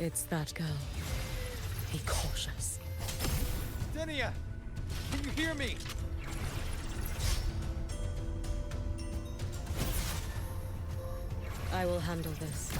It's that girl. Be cautious. Denia! Can you hear me? I will handle this.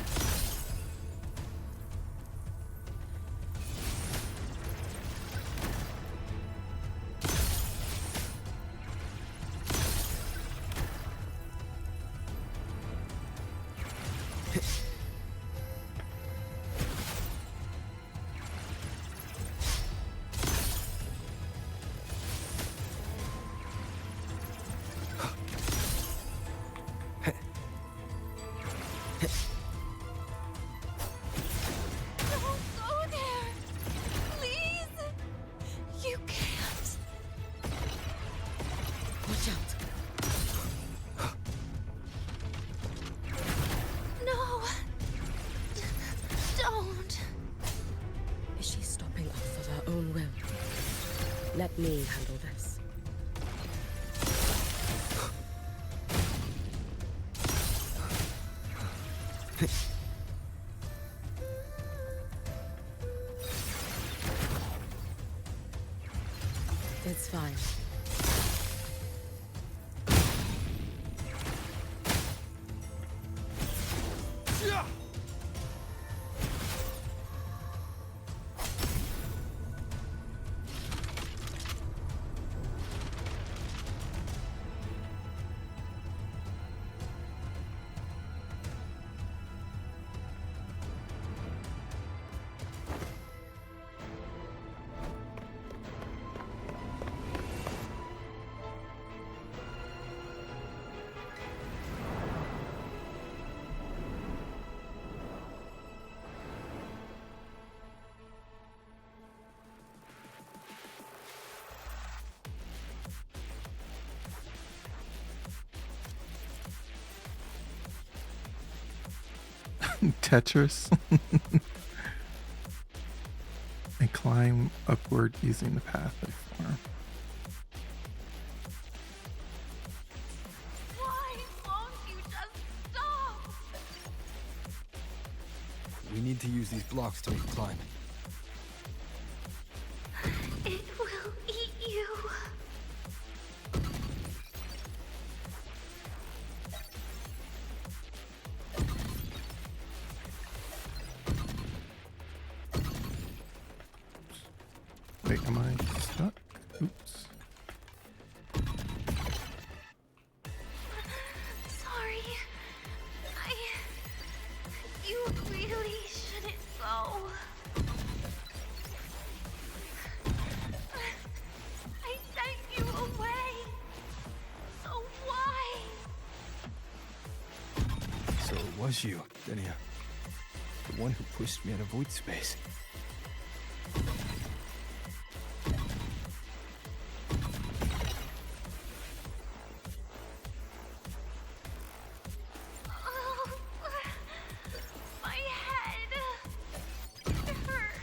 Let me handle this. It's fine. Tetris. And climb upward using the path they form. Why won't you just stop? We need to use these blocks to climb. It will eat you. Wait, am I stuck? Oops. Sorry. You really shouldn't go. I sent you away. So why? So it was you, Denia. The one who pushed me out of void space. Oh, my head. It hurts.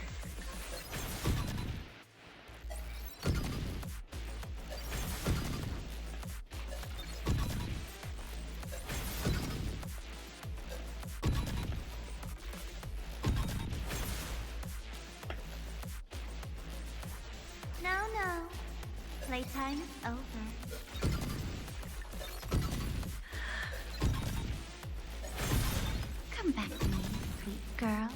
No. Playtime is over. Come back to me, sweet girl.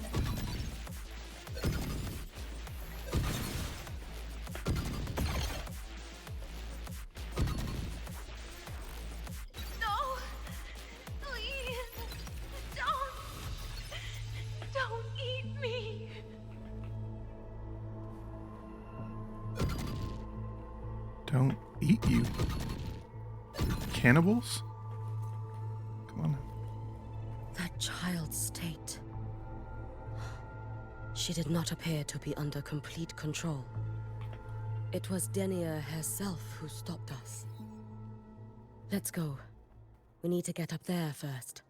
No! Please! Don't eat me! Don't eat you. Cannibals? Come on. That child's state. She did not appear to be under complete control. It was Denia herself who stopped us. Let's go. We need to get up there first.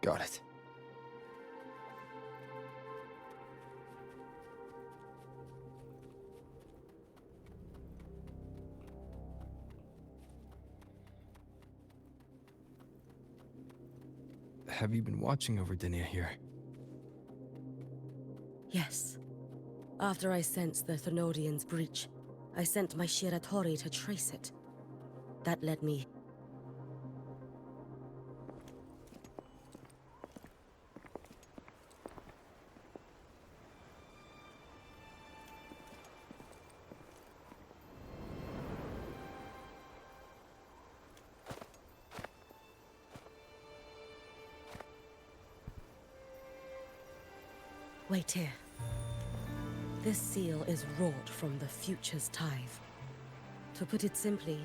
Got it. Have you been watching over Denia here? Yes. After I sensed the Thenodian's breach, I sent my Shiratori to trace it. That led me... Wait here. This seal is wrought from the future's tithe. To put it simply,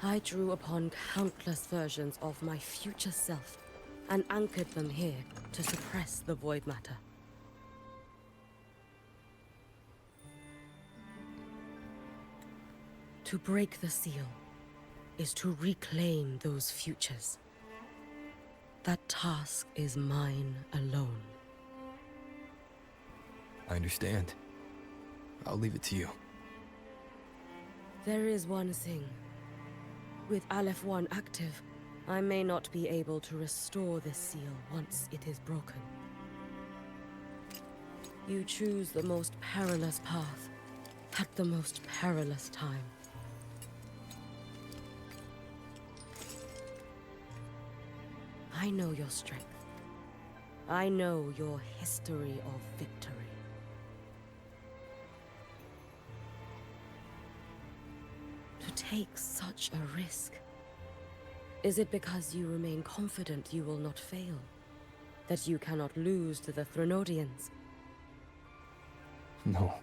I drew upon countless versions of my future self and anchored them here to suppress the void matter. To break the seal is to reclaim those futures. That task is mine alone. I understand. I'll leave it to you. There is one thing. With Aleph 1 active, I may not be able to restore this seal once it is broken. You choose the most perilous path at the most perilous time. I know your strength. I know your history of victory. To take such a risk? Is it because you remain confident you will not fail? That you cannot lose to the Thenodians? No,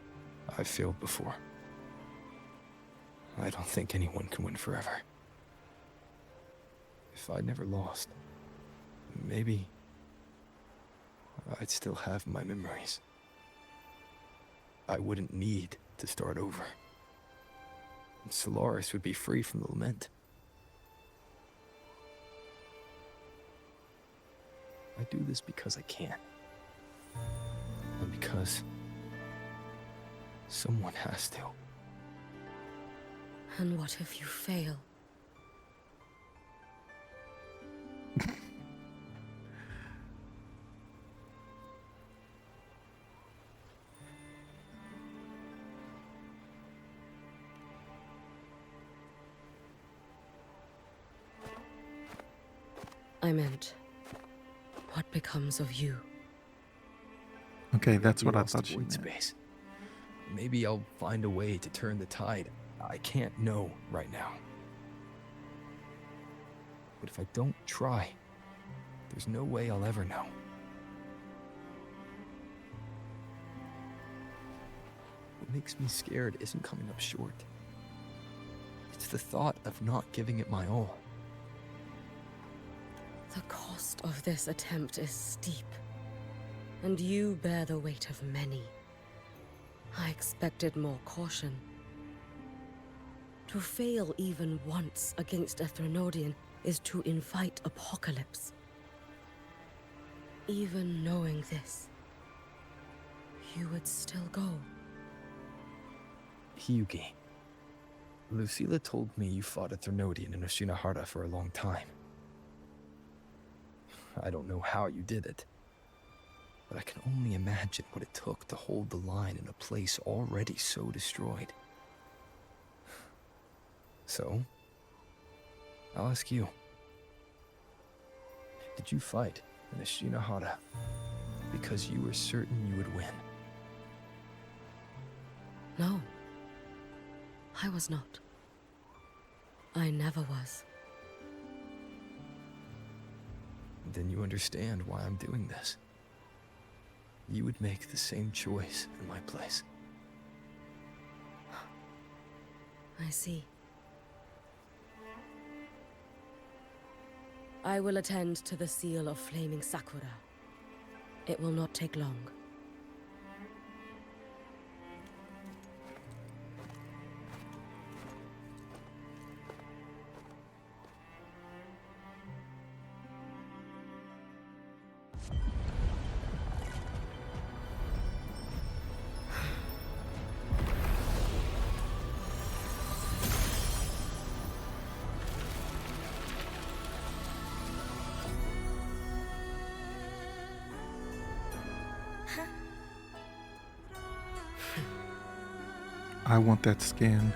I've failed before. I don't think anyone can win forever. If I'd never lost, maybe I'd still have my memories. I wouldn't need to start over. And Solaris would be free from the lament. I do this because I can. And because someone has to. And what if you fail? I meant, what becomes of you? Okay, that's We what I lost thought she void meant. space. Maybe I'll find a way to turn the tide. I can't know right now. But if I don't try, there's no way I'll ever know. What makes me scared isn't coming up short. It's the thought of not giving it my all. The cost of this attempt is steep, and you bear the weight of many. I expected more caution. To fail even once against a Thenodian is to invite apocalypse. Even knowing this, you would still go. Hiyuki. Lucilla told me you fought a Thenodian in Oshinahara for a long time. I don't know how you did it, but I can only imagine what it took to hold the line in a place already so destroyed. So, I'll ask you. Did you fight in Oshinahara because you were certain you would win? No, I was not. I never was. Then you understand why I'm doing this. You would make the same choice in my place. I see. I will attend to the seal of flaming Sakura. It will not take long. I want that skin.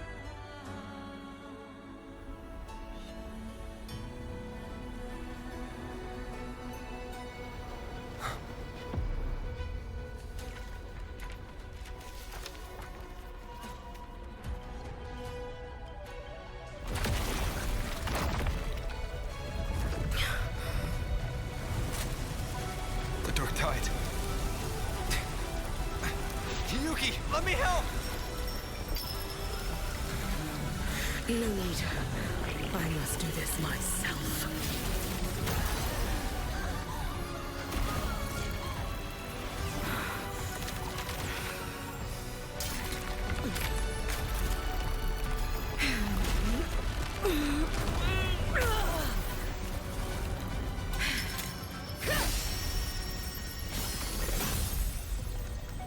The Dark Tide. Hiyuki, let me help! No need. I must do this myself.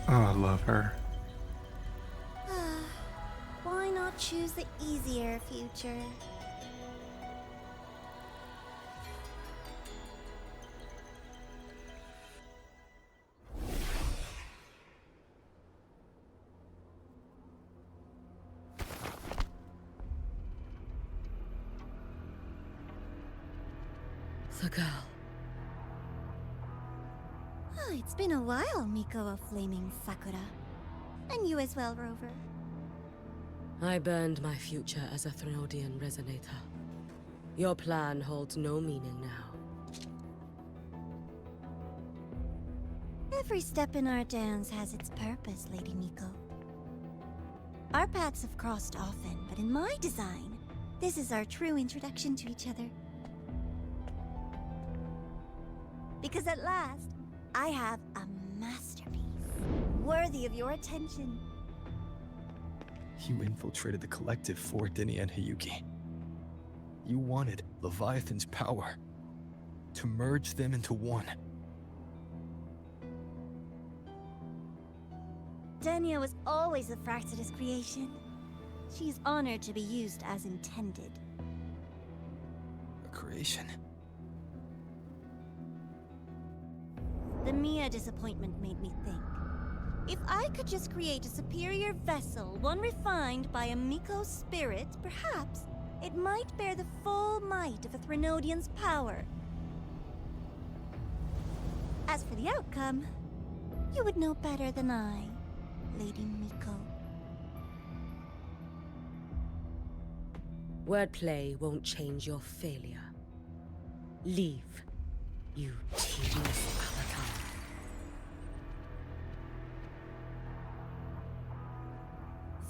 Oh, I love her. Why not choose the easier future? The girl. Oh, it's been a while, Miko of Flaming Sakura. And you as well, Rover. I burned my future as a Threnodian resonator. Your plan holds no meaning now. Every step in our dance has its purpose, Lady Miko. Our paths have crossed often, but in my design, this is our true introduction to each other. Because at last, I have a masterpiece, worthy of your attention. You infiltrated the collective for Dini and Hiyuki. You wanted Leviathan's power to merge them into one. Denia was always a Fractidus creation. She is honored to be used as intended. A creation. The Mia disappointment made me think. If I could just create a superior vessel, one refined by a Miko spirit, perhaps it might bear the full might of a Threnodian's power. As for the outcome, you would know better than I, Lady Miko. Wordplay won't change your failure. Leave, you tedious avatar.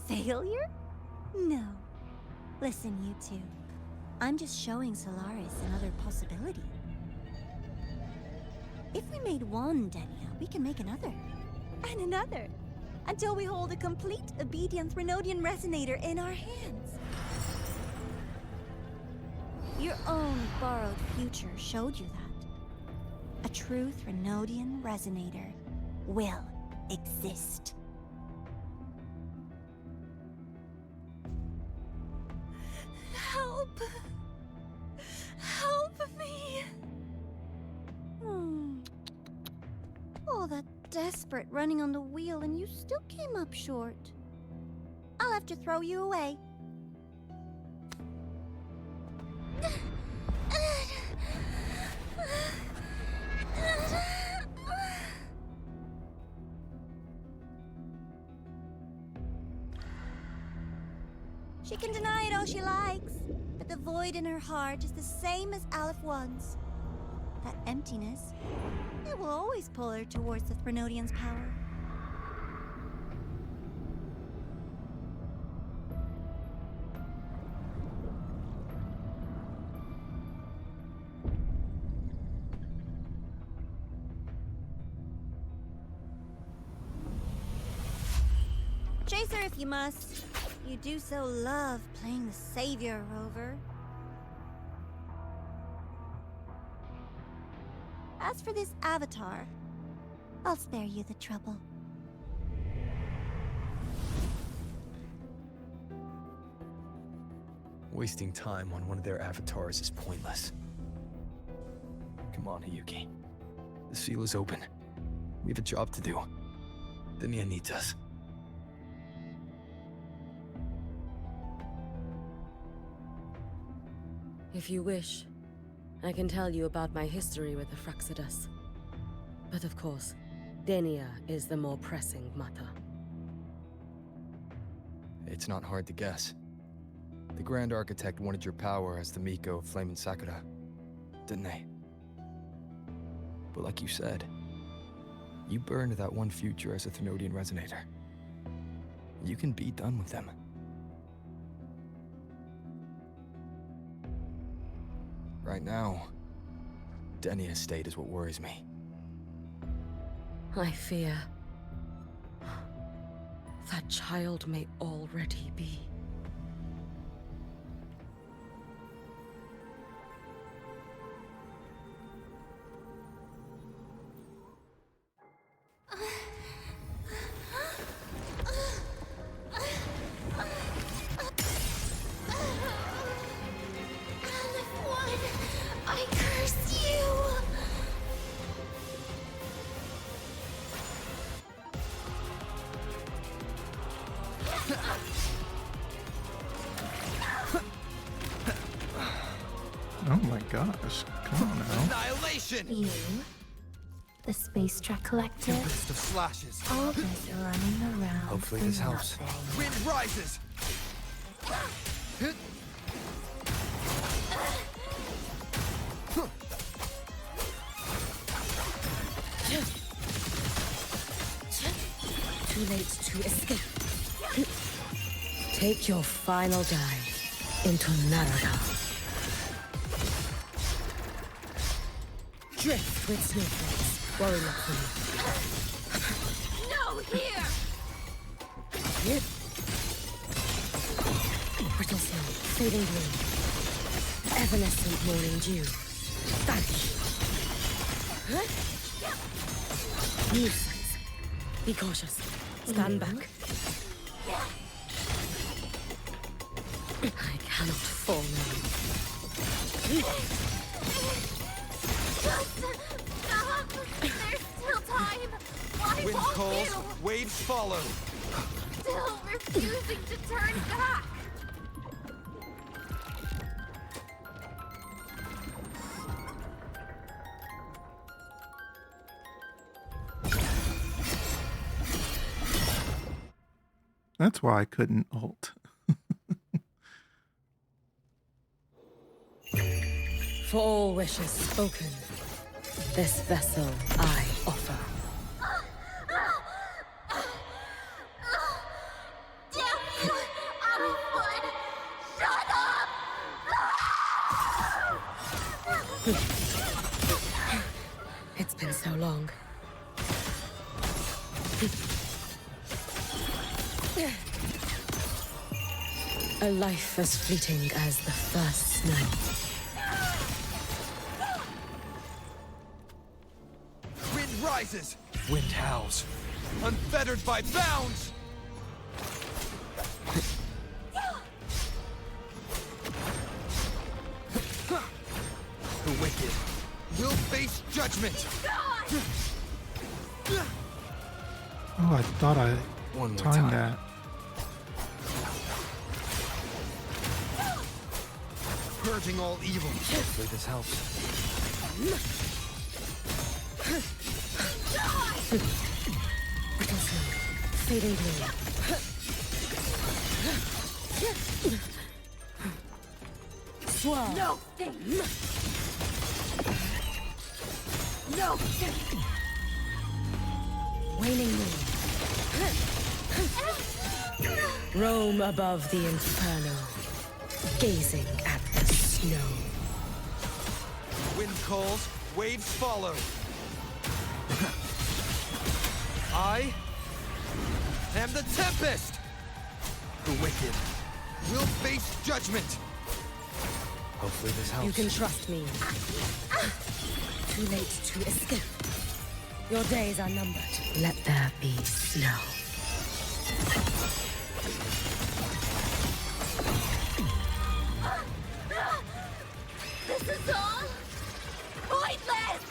Failure? No. Listen, you two. I'm just showing Solaris another possibility. If we made one Denia, we can make another. And another. Until we hold a complete obedient Threnodian resonator in our hands. Your own borrowed future showed you that. A true Threnodian resonator will exist. Help! Help me! All that desperate running on the wheel and you still came up short. I'll have to throw you away. She can deny it all she likes, but the void in her heart is the same as Aleph One's. That emptiness, it will always pull her towards the Threnodian's power. Chase her if you must. You do so love playing the savior, Rover. As for this avatar, I'll spare you the trouble. Wasting time on one of their avatars is pointless. Come on, Hiyuki. The seal is open. We have a job to do. Denia needs us. If you wish, I can tell you about my history with the Fraxidus. But of course, Denia is the more pressing matter. It's not hard to guess. The Grand Architect wanted your power as the Miko of Flame and Sakura, didn't they? But like you said, you burned that one future as a Thenodian Resonator. You can be done with them. Right now, Denia's state is what worries me. I fear that child may already be. I curse you! Oh my gosh. Come on now. Annihilation! You, the space track collective, Tempest of slashes. all this running around. Hopefully for this helps. nothing. Wind rises! Too late to escape. Take your final dive into Narada. Drift with snowflakes. Worry not for me. No, here! Here. Brittle snow, fading bloom. Evanescent morning dew. Vanish. New sights. Be cautious. Stand back. I cannot fall now. Stop! There's still time! Why Wind won't calls, you? waves follow. Still refusing to turn back! That's why I couldn't ult. For all wishes spoken, this vessel I offer. Damn you! Out of wood! Shut up! It's been so long. A life as fleeting as the first snow. Wind rises! Wind howls. Unfettered by bounds! The wicked will face judgment! Oh, I thought I One more timed time. that. Purging all evil. Hopefully this helps. Brittle snow, fading bloom. Swirl. No thing! No thing! Waning moon. Roam above the inferno, gazing at the snow. Wind calls, waves follow. I am the Tempest! The wicked will face judgment! Hopefully this helps. You can trust me. Too late to escape. Your days are numbered. Let there be snow. This is all pointless!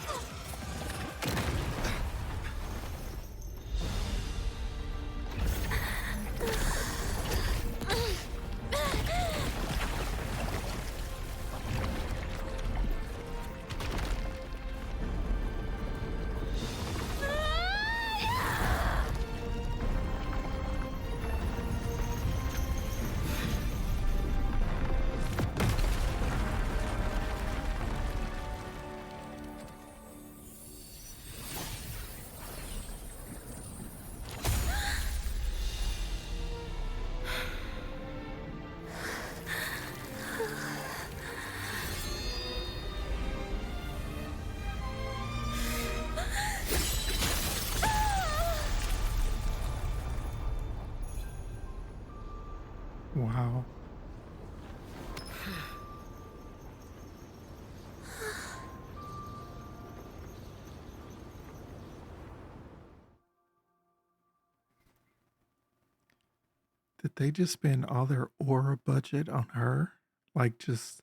Did they just spend all their aura budget on her? Like, just.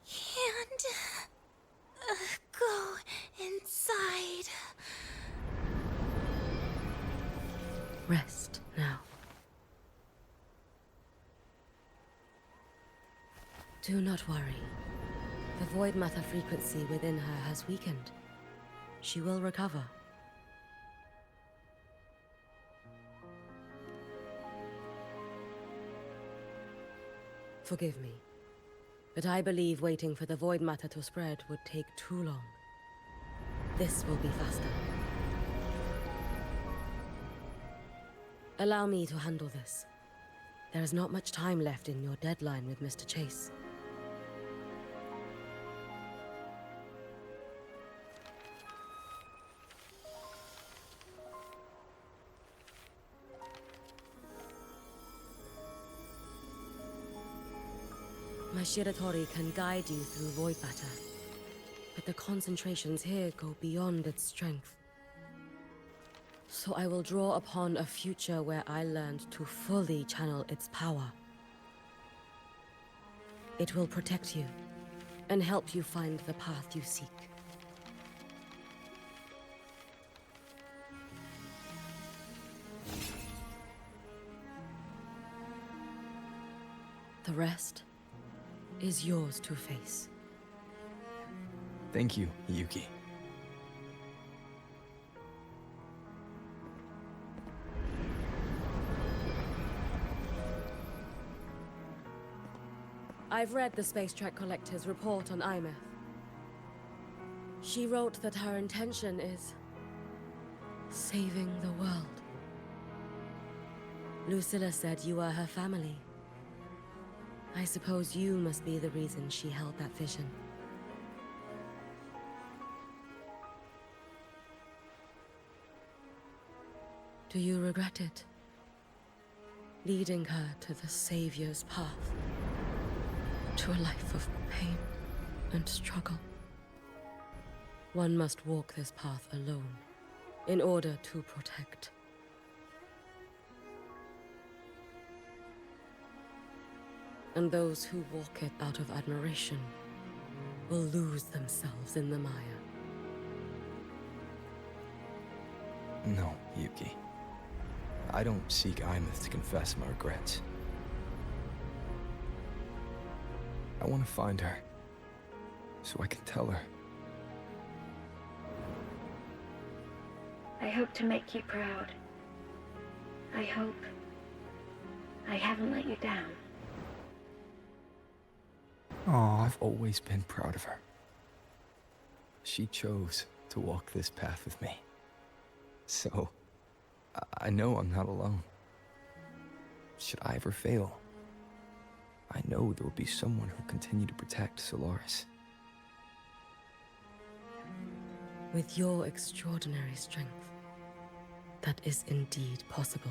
Can't go inside. Rest now. Do not worry. The void matter frequency within her has weakened. She will recover. Forgive me, but I believe waiting for the void matter to spread would take too long. This will be faster. Allow me to handle this. There is not much time left in your deadline with Mr. Chase. My Shiratori can guide you through void matter, but the concentrations here go beyond its strength. So I will draw upon a future where I learned to fully channel its power. It will protect you and help you find the path you seek. The rest is yours to face. Thank you, Hiyuki. I've read the Space Track Collector's report on Imeth. She wrote that her intention is saving the world. Lucilla said you are her family. I suppose you must be the reason she held that vision. Do you regret it? Leading her to the Savior's path? To a life of pain and struggle? One must walk this path alone in order to protect. And those who walk it out of admiration will lose themselves in the mire. No, Yuki. I don't seek Imeth to confess my regrets. I want to find her, so I can tell her. I hope to make you proud. I hope I haven't let you down. Aw, I've always been proud of her. She chose to walk this path with me. So, I know I'm not alone. Should I ever fail, I know there will be someone who'll continue to protect Solaris. With your extraordinary strength, that is indeed possible.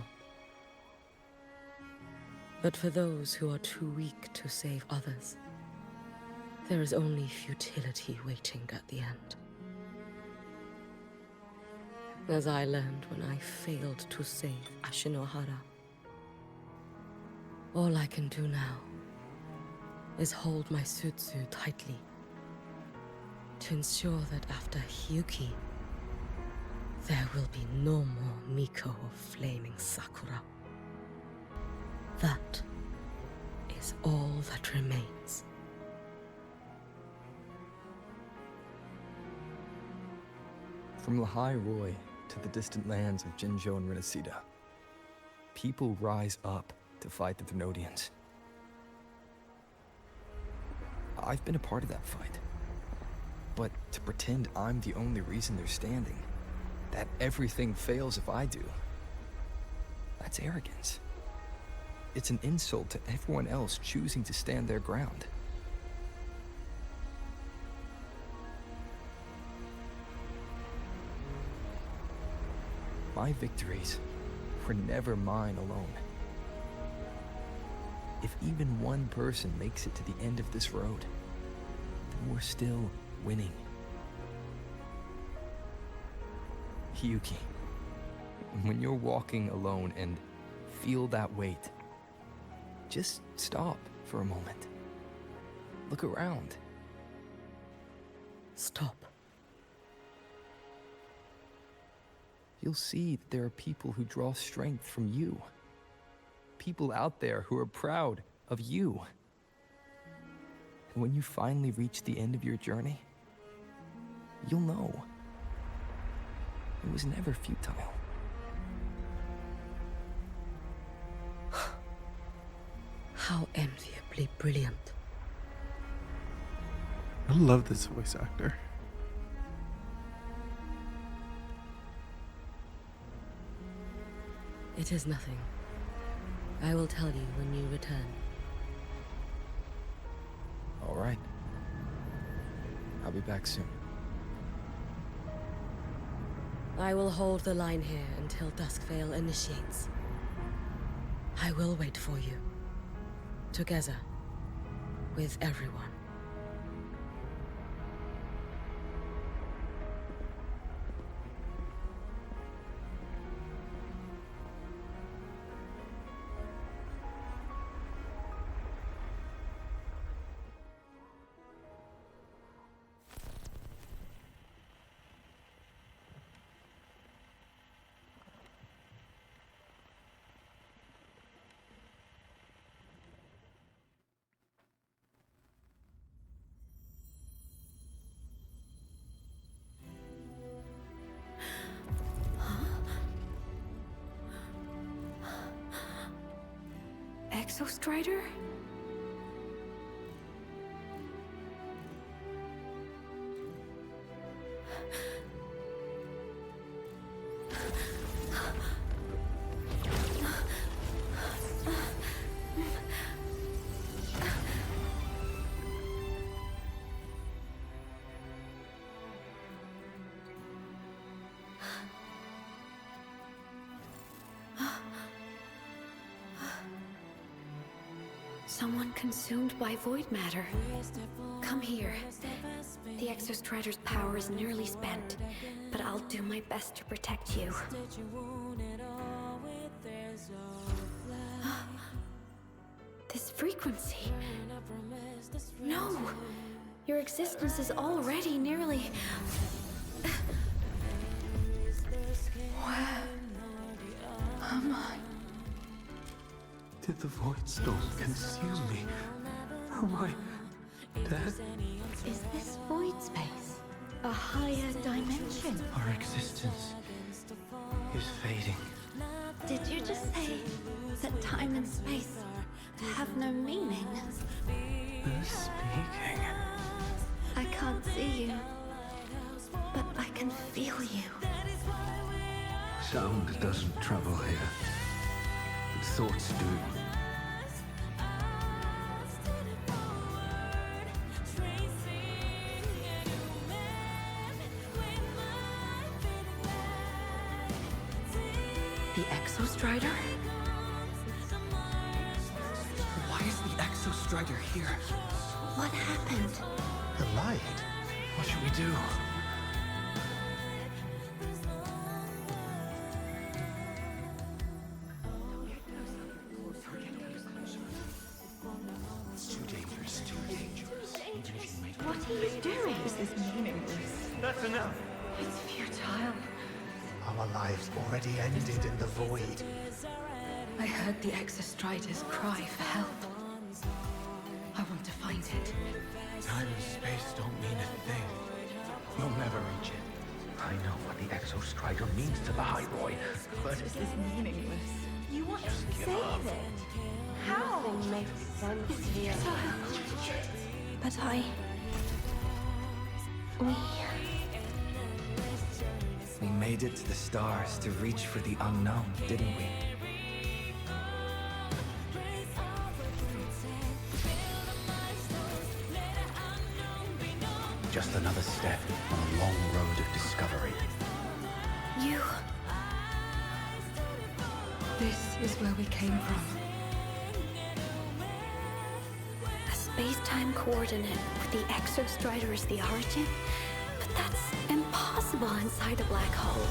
But for those who are too weak to save others, there is only futility waiting at the end. As I learned when I failed to save Ashinohara. All I can do now is hold my Sutsu tightly to ensure that after Hiyuki, there will be no more Miko of flaming Sakura. That is all that remains. From Lahai Roy to the distant lands of Jinzhou and Renacida, people rise up to fight the Thermodians. I've been a part of that fight. But to pretend I'm the only reason they're standing, that everything fails if I do, that's arrogance. It's an insult to everyone else choosing to stand their ground. My victories were never mine alone. If even one person makes it to the end of this road, then we're still winning. Hiyuki, when you're walking alone and feel that weight, just stop for a moment. Look around. Stop. You'll see that there are people who draw strength from you. People out there who are proud of you. And when you finally reach the end of your journey, you'll know it was never futile. How enviably brilliant. I love this voice actor. It is nothing. I will tell you when you return. All right. I'll be back soon. I will hold the line here until Duskvale initiates. I will wait for you. Together. With everyone. Exostrider? Someone consumed by void matter. Come here. The Exostrider's power is nearly spent, but I'll do my best to protect you. This frequency. No! Your existence is already nearly... Where am I? Did the void storm consume me? Am I dead? Is this void space a higher dimension? Our existence is fading. Did you just say that time and space have no meaning? Who's speaking? I can't see you, but I can feel you. Sound doesn't travel here, but thoughts do. The Exostrider? Why is the Exostrider here? What happened? The light. What should we do? It's too dangerous, too dangerous. What are you doing? This is meaningless. That's enough. It's futile. Our lives already ended in the void. I heard the Exostrider's cry for help. I want to find it. Time and space don't mean a thing. You'll never reach it. I know what the Exostrider means to the High Boy, but This is meaningless. You want to give save up. it? How? Makes sense here. But we made it to the stars to reach for the unknown, didn't we? Just another step on a long road of discovery. You... This is where we came from. A space-time coordinate with the Exostrider as the origin? But that's impossible inside a black hole.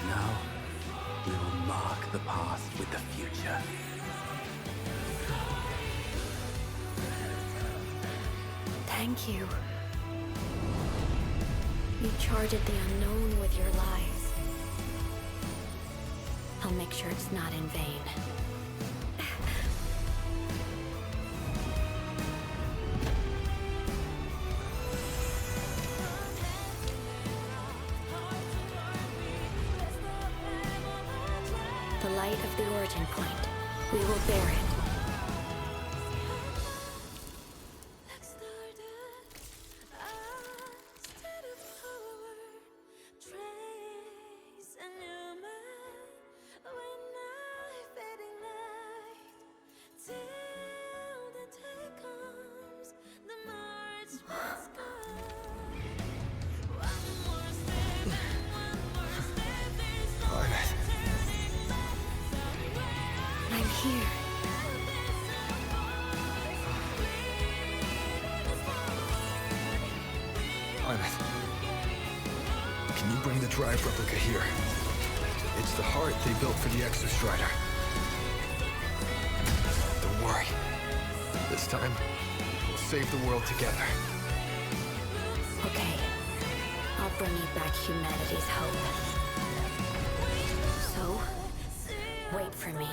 Now, we will mark the past with the future. Thank you. You charted the unknown with your lies. I'll make sure it's not in vain. The light of the origin point. We will bear it. I'm here. Can you bring the drive replica here? It's the heart they built for the Exostrider. Don't worry. This time, we'll save the world together. Okay. I'll bring you back humanity's hope. So, wait for me.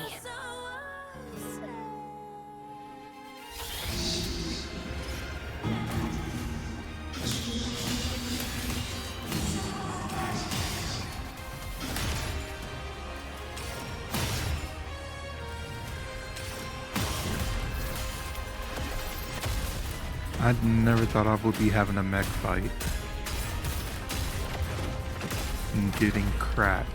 I never thought I would be having a mech fight and getting cracked.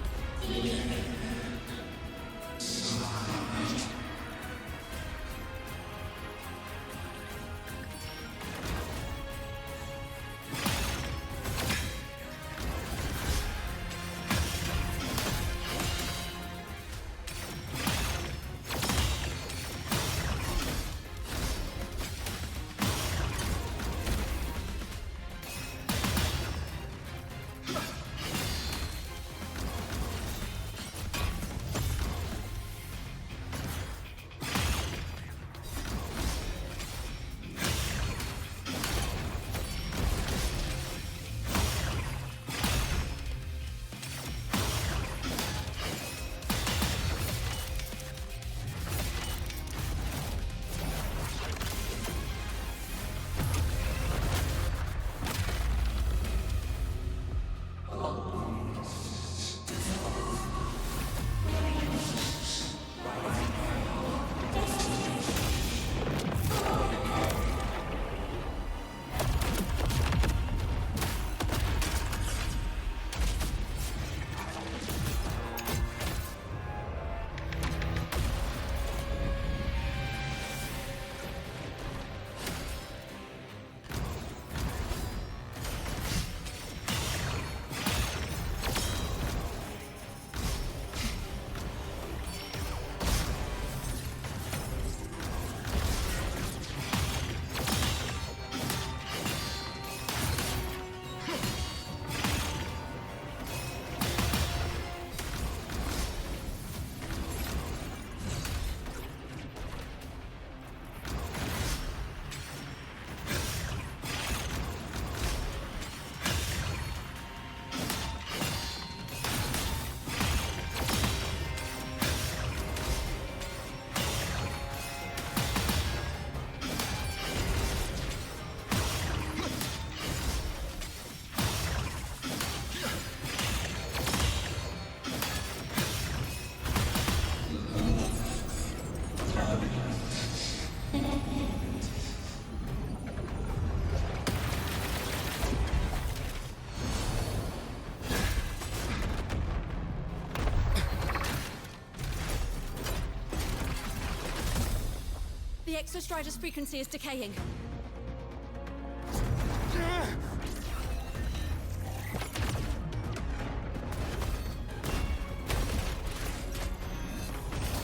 Exostrider's frequency is decaying.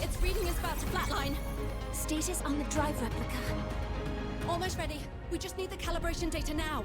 Its reading is about to flatline. Status on the drive replica. Almost ready. We just need the calibration data now.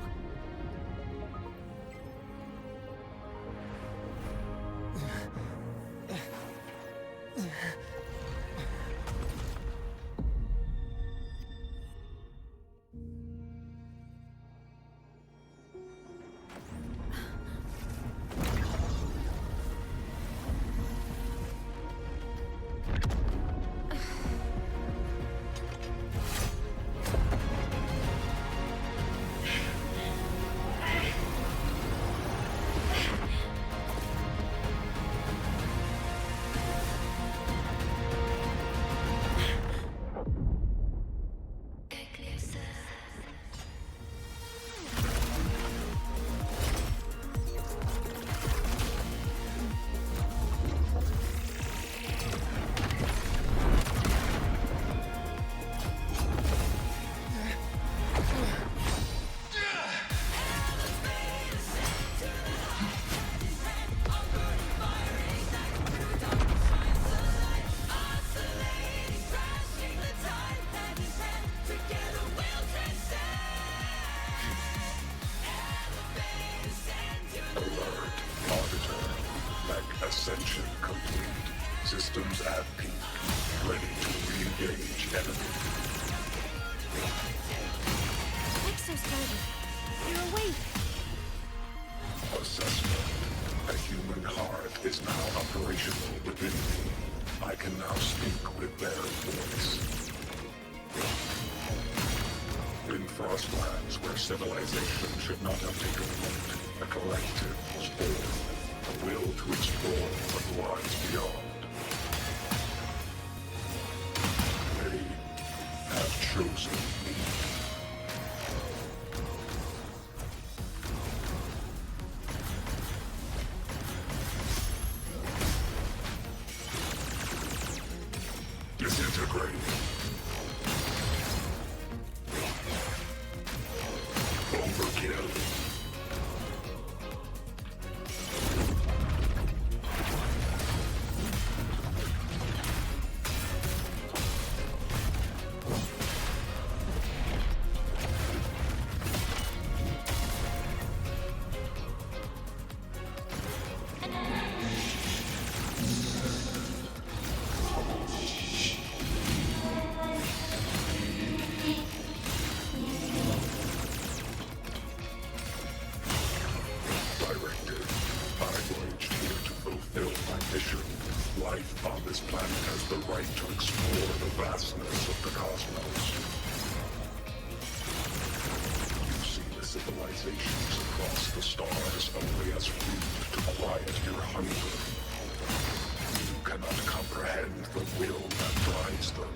Ascension complete. Systems at peak. Ready to re-engage enemy. Exostrider, you're awake. Assessment. A human heart is now operational within me. I can now speak with their voice. In Frostlands, where civilization should not have taken root, a collective was born. A will to explore what lies beyond. They have chosen me. Disintegrate. Overkill. Life on this planet has the right to explore the vastness of the cosmos. You see the civilizations across the stars only as food to quiet your hunger. You cannot comprehend the will that drives them.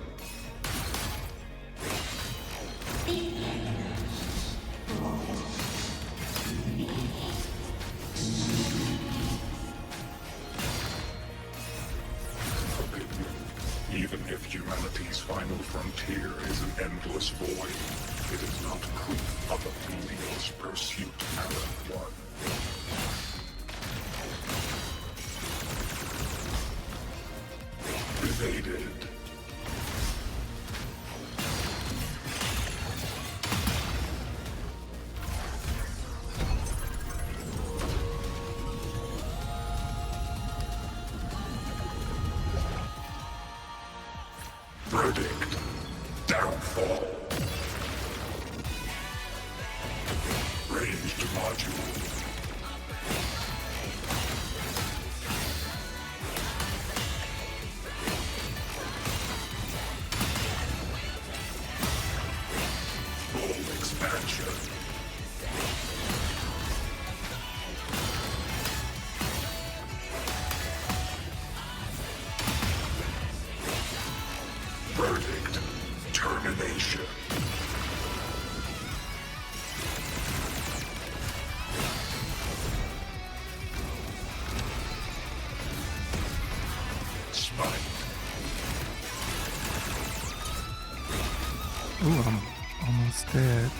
Even if humanity's final frontier is an endless void, it is not proof of a meaningless pursuit, Alan One. Evaded. Verdict. Downfall. Ranged module. Full expansion. Verdict. Termination. Ooh, I'm almost dead.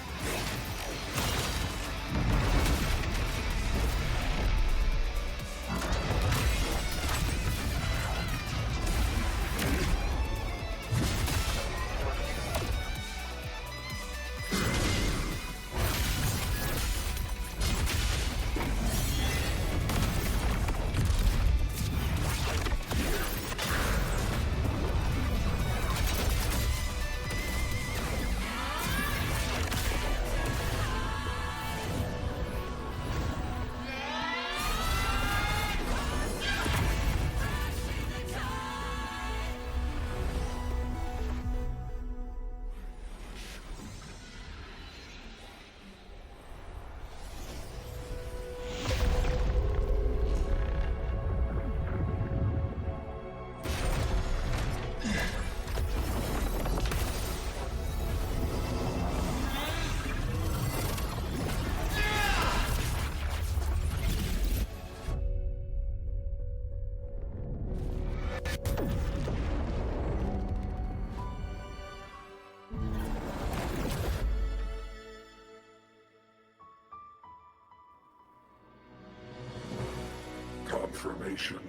Confirmation.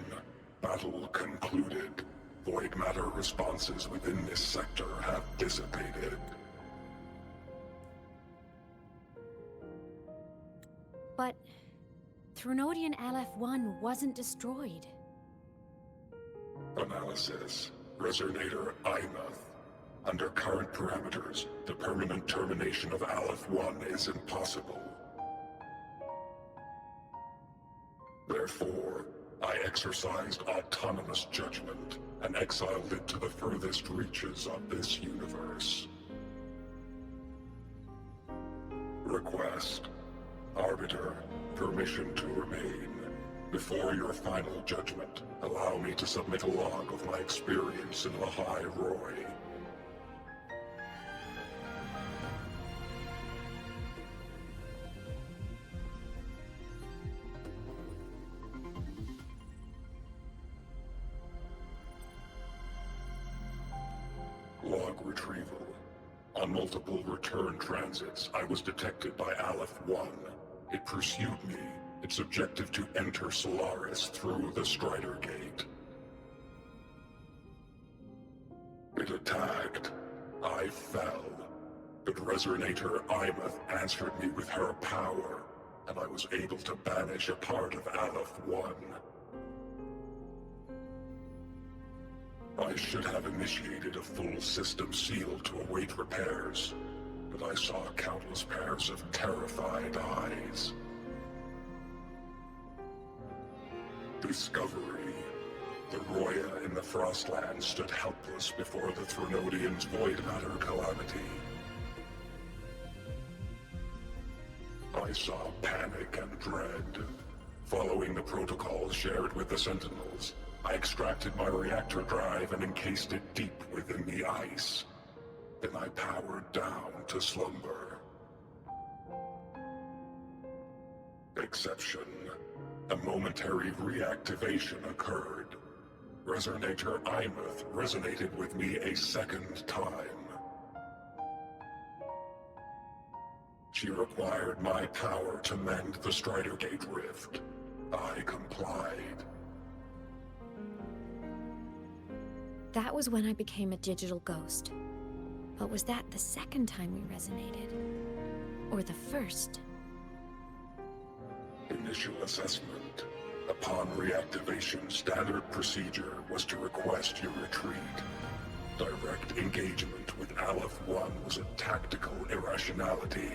Battle concluded. Void matter responses within this sector have dissipated. But Threnodian LF-1 wasn't destroyed. Analysis. Resonator Imuth. Under current parameters, the permanent termination of Aleph-1 is impossible. Therefore, I exercised autonomous judgment and exiled it to the furthest reaches of this universe. Request. Arbiter, permission to remain. Before your final judgment, allow me to submit a log of my experience in the High Roy. Log retrieval. On multiple return transits, I was detected by Aleph-1. It pursued me, its objective to enter Solaris through the Strider Gate. It attacked. I fell. But Resonator Imuth answered me with her power, and I was able to banish a part of Aleph-1. I should have initiated a full system seal to await repairs, but I saw countless pairs of terrified eyes. Discovery. The Roya in the Frostland stood helpless before the Threnodians' void matter calamity. I saw panic and dread. Following the protocols shared with the Sentinels, I extracted my reactor drive and encased it deep within the ice. Then I powered down to slumber. Exception. A momentary reactivation occurred. Resonator Imuth resonated with me a second time. She required my power to mend the Strider Gate rift. I complied. That was when I became a digital ghost. But was that the second time we resonated? Or the first? Initial assessment. Upon reactivation, standard procedure was to request your retreat. Direct engagement with Aleph-1 was a tactical irrationality.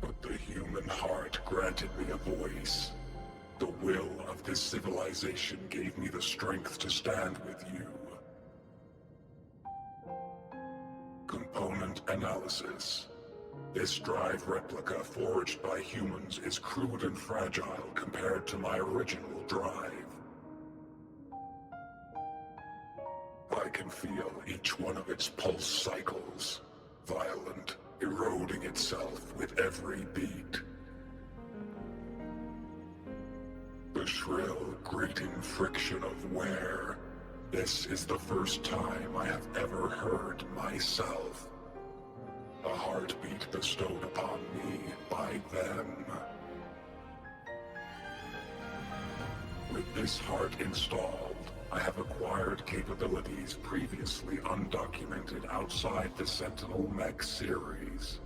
But the human heart granted me a voice. The will of this civilization gave me the strength to stand with you. Component analysis. This drive replica forged by humans is crude and fragile compared to my original drive. I can feel each one of its pulse cycles, violent, eroding itself with every beat. The shrill, grating friction of wear, This is the first time I have ever heard myself. A heartbeat bestowed upon me by them. With this heart installed, I have acquired capabilities previously undocumented outside the Sentinel Mech series.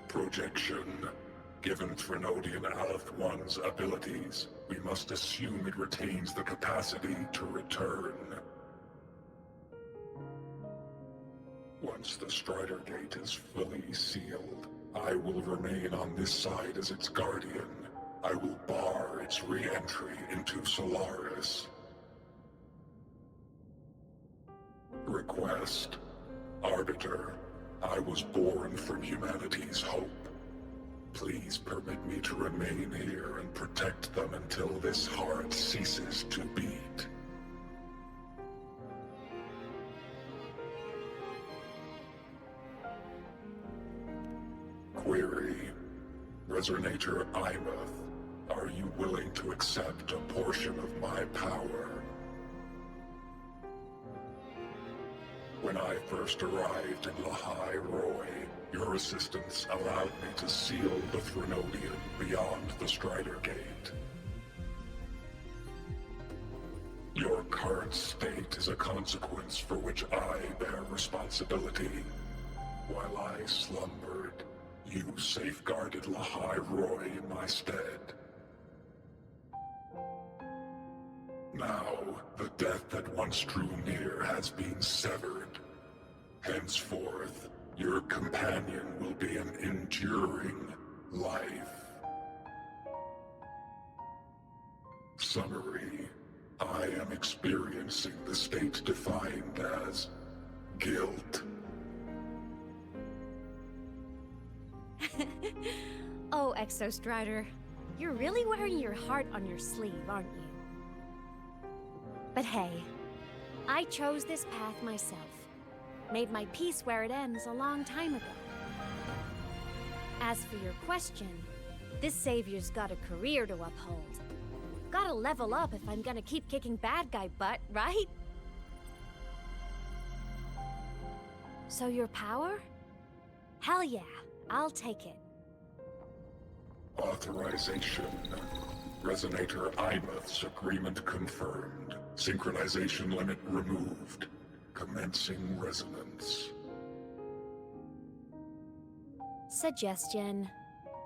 Projection. Given Threnodian Aleph 1's abilities, we must assume it retains the capacity to return. Once the Strider Gate is fully sealed, I will remain on this side as its guardian. I will bar its re-entry into Solaris. Request. Arbiter, I was born from humanity's hope. Please permit me to remain here and protect them until this heart ceases to beat. Query. Resonator Imuth, are you willing to accept a portion of my power? When I first arrived in Lahai Roy, your assistance allowed me to seal the Threnodian beyond the Strider Gate. Your current state is a consequence for which I bear responsibility. While I slumbered, you safeguarded Lahai Roy in my stead. Now, the death that once drew near has been severed. Henceforth, your companion will be an enduring life. Summary. I am experiencing the state defined as guilt. Oh, Exostrider, you're really wearing your heart on your sleeve, aren't you? But hey, I chose this path myself. Made my peace where it ends a long time ago. As for your question, this savior's got a career to uphold. Gotta level up if I'm gonna keep kicking bad guy butt, right? So your power? Hell yeah, I'll take it. Authorization. Resonator Imuth's agreement confirmed. Synchronization limit removed. Commencing resonance. Suggestion.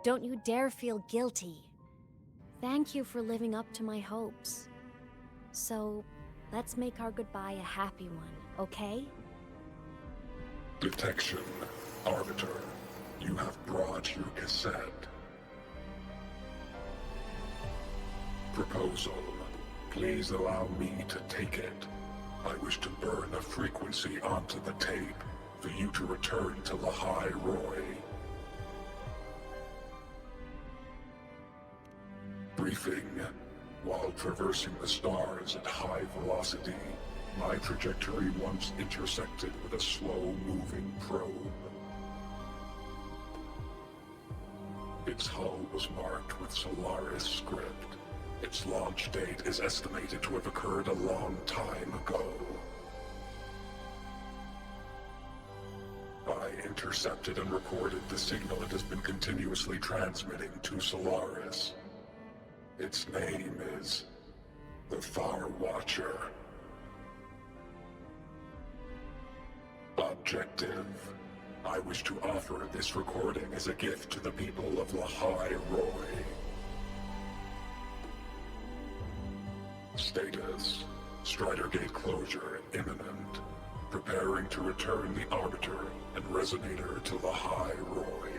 Don't you dare feel guilty. Thank you for living up to my hopes. So, let's make our goodbye a happy one, okay? Detection. Arbiter, you have brought your cassette. Proposal. Please allow me to take it. I wish to burn a frequency onto the tape for you to return to Lahai Roy. Briefing. While traversing the stars at high velocity, my trajectory once intersected with a slow-moving probe. Its hull was marked with Solaris script. Its launch date is estimated to have occurred a long time ago. I intercepted and recorded the signal it has been continuously transmitting to Solaris. Its name is the Far Watcher. Objective. I wish to offer this recording as a gift to the people of Lahai Roy. Status. Strider Gate closure imminent. Preparing to return the Arbiter and Resonator to Lahai Roy.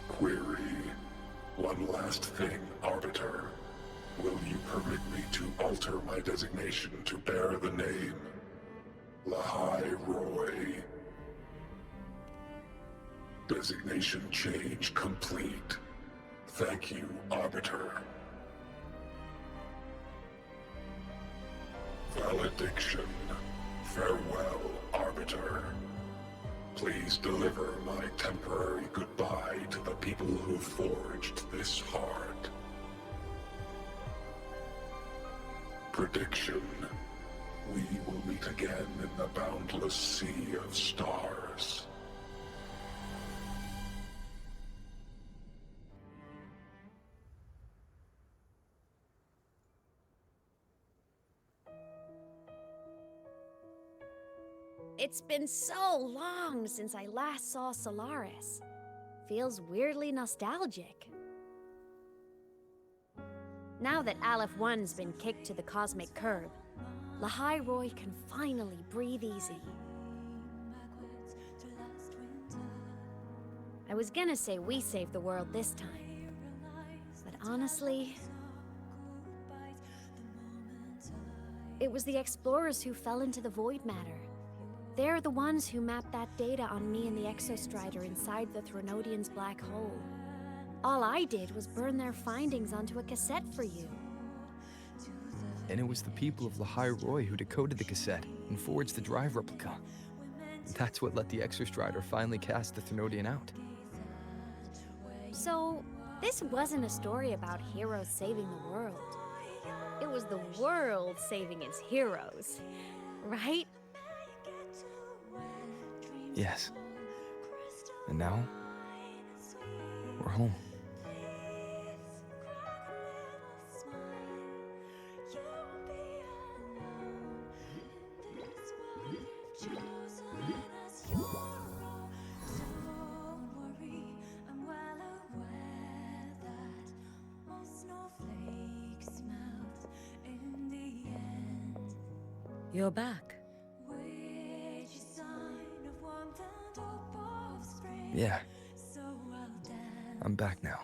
Query. One last thing, Arbiter. Will you permit me to alter my designation to bear the name Lahai Roy? Designation change complete. Thank you, Arbiter. Valediction. Farewell, Arbiter. Please deliver my temporary goodbye to the people who forged this heart. prediction. We will meet again in the boundless sea of stars. It's been so long since I last saw Solaris. Feels weirdly nostalgic. Now that Aleph 1's been kicked to the cosmic curb, Lahairoi can finally breathe easy. I was gonna say we saved the world this time, but honestly, it was the explorers who fell into the void matter. They're the ones who mapped that data on me and the Exostrider inside the Threnodian's black hole. All I did was burn their findings onto a cassette for you. And it was the people of Lahairoi who decoded the cassette and forged the drive replica. That's what let the Exostrider finally cast the Threnodian out. So, this wasn't a story about heroes saving the world. It was the world saving its heroes, right? Yes. And now, we're home. You're back. Yeah. I'm back now.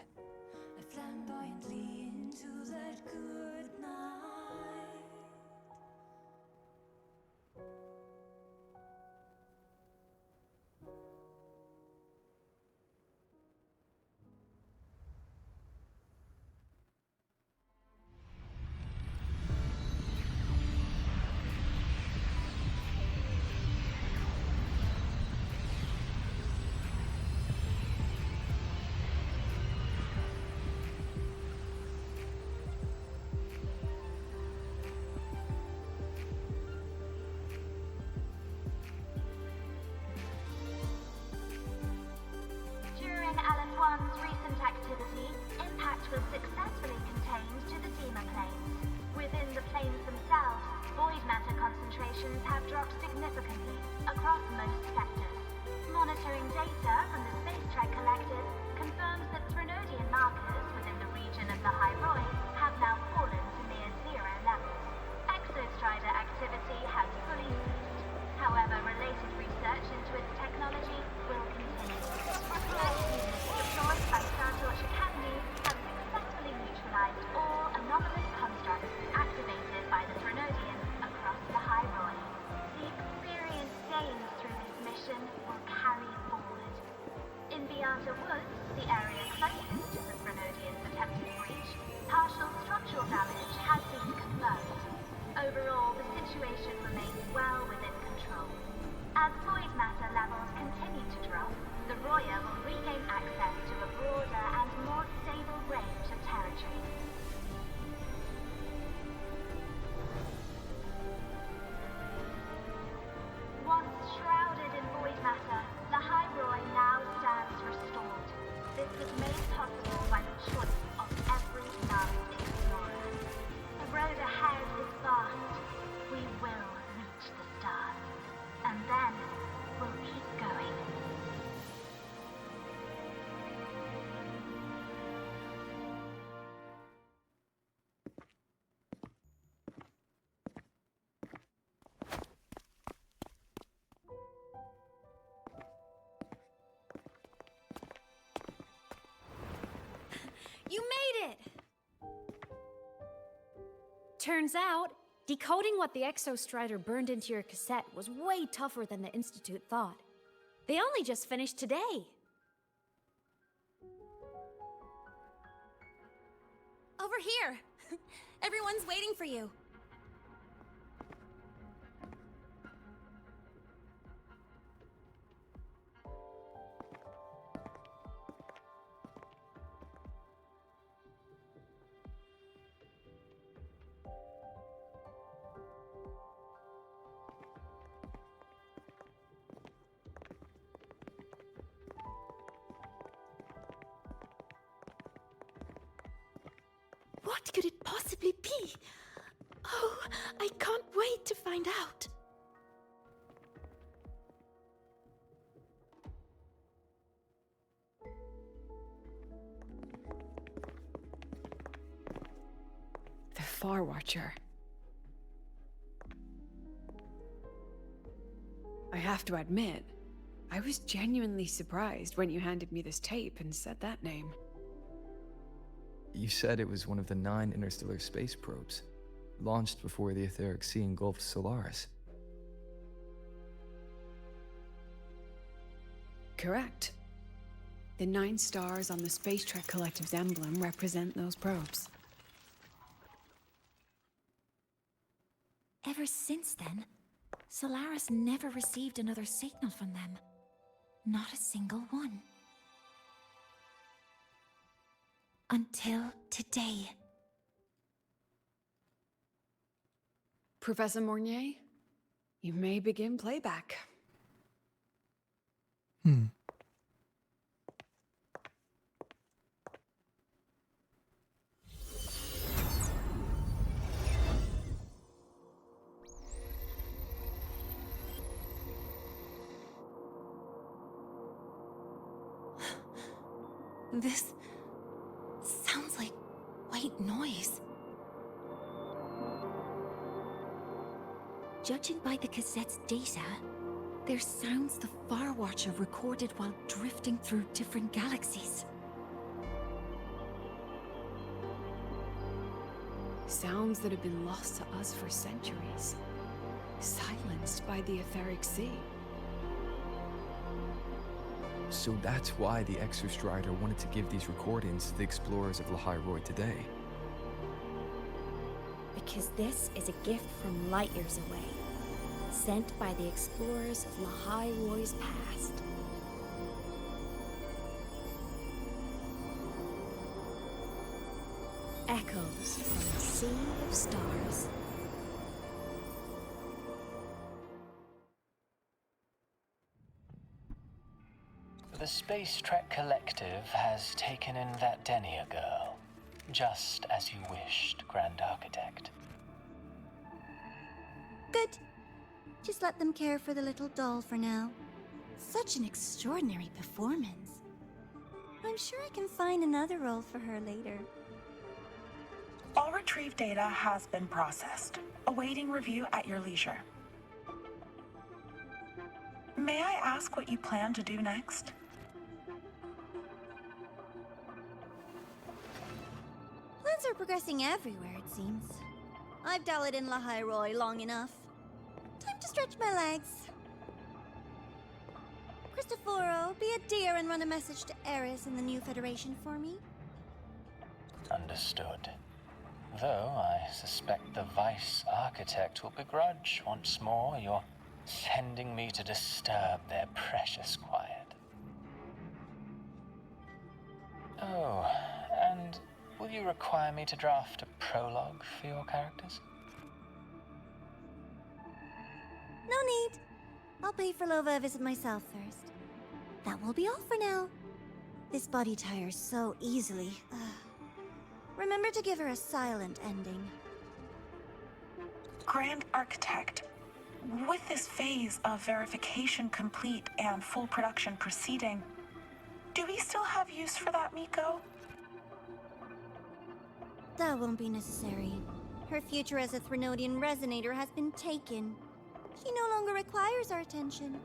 Aleph 1's recent activity, impact was successfully contained to the Dema planes. Within the planes themselves, void matter concentrations have dropped significantly across most sectors. Monitoring data from the space track collected confirms that Threnodian markers within the region of Lahairoi have now fallen to near zero levels. Exostrider activity has fully ceased. However, related research into its technology will continue. Units deployed by Starlights Academy have successfully neutralized all anomalous constructs activated by the Threnodian across Lahairoi. The experience gained through this mission will carry forward. In Beata Woods, the area closest to the Threnodian's attempted breach, partial structural damage has been confirmed. Overall, the situation remains well within control. As void matter levels continue to drop, the Roya will regain access to a broader and more stable range of territory. Once shrouded in void matter, Lahairoi now stands restored. This was made possible by the choice of every last explorer. The road ahead is vast. We will reach the stars. And then, we'll keep going. You made it! Turns out, decoding what the Exostrider burned into your cassette was way tougher than the Institute thought. They only just finished today. Over here! Everyone's waiting for you. What could it possibly be? Oh, I can't wait to find out. The Far Watcher. I have to admit, I was genuinely surprised when you handed me this tape and said that name. You said it was one of the 9 interstellar space probes, launched before the etheric sea engulfed Solaris. Correct. The 9 stars on the Space Trek Collective's emblem represent those probes. Ever since then, Solaris never received another signal from them. Not a single one. Until today. Professor Mornier, you may begin playback. This sounds like white noise. Judging by the cassette's data, they're sounds the Far Watcher recorded while drifting through different galaxies. Sounds that have been lost to us for centuries. Silenced by the etheric sea. So that's why the Exostrider wanted to give these recordings to the explorers of Lahai today. Because this is a gift from light years away, sent by the explorers of Lahai past. Echoes from a sea of stars. The Space Trek Collective has taken in that Denia girl, just as you wished, Grand Architect. Good. Just let them care for the little doll for now. Such an extraordinary performance. I'm sure I can find another role for her later. All retrieved data has been processed, awaiting review at your leisure. May I ask what you plan to do next? Plans are progressing everywhere, it seems. I've dallied in Lahai long enough. Time to stretch my legs. Cristoforo, be a dear and run a message to Eris in the new Federation for me. Understood. Though I suspect the Vice Architect will begrudge once more your sending me to disturb their precious quiet. Oh, and will you require me to draft a prologue for your characters? No need. I'll pay for Lova a visit myself first. That will be all for now. This body tires so easily. Remember to give her a silent ending. Grand Architect, with this phase of verification complete and full production proceeding, do we still have use for that Miko? That won't be necessary. Her future as a Threnodian resonator has been taken. She no longer requires our attention.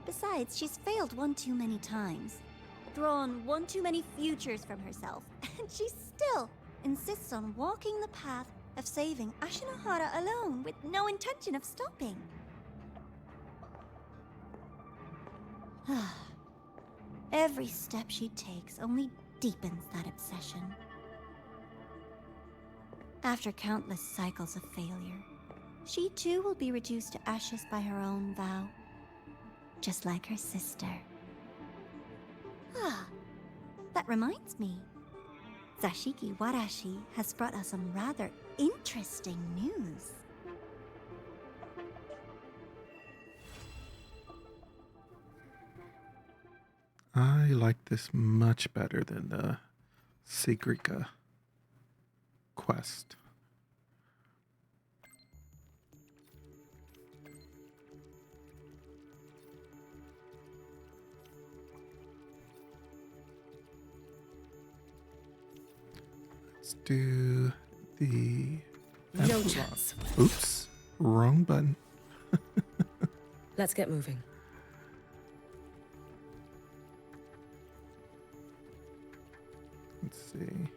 Besides, she's failed one too many times. Drawn one too many futures from herself. And she still insists on walking the path of saving Ashinohara alone with no intention of stopping. Every step she takes only deepens that obsession. After countless cycles of failure, she too will be reduced to ashes by her own vow, just like her sister. That reminds me. Zashiki Warashi has brought us some rather interesting news. I like this much better than Sigrika. quest. Let's do the No epilogue. chance. Oops, wrong button. Let's get moving. Let's see.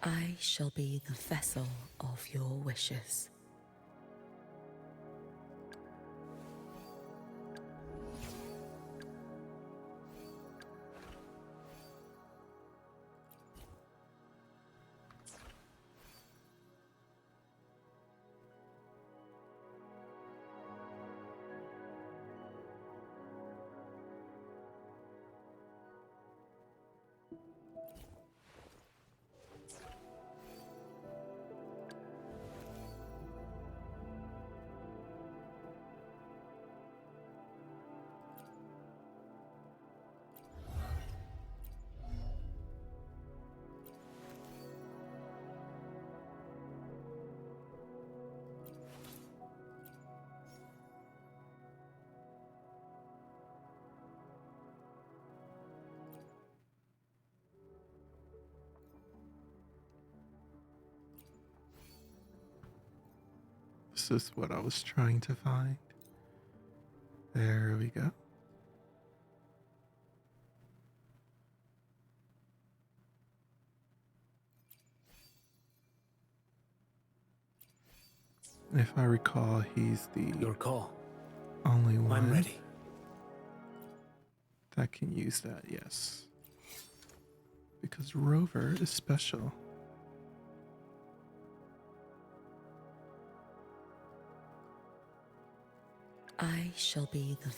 I shall be the vessel of your wishes. This is what I was trying to find. There we go. If I recall, he's the Your call. only one I'm ready. that can use that, yes. Because Rover is special. I shall be the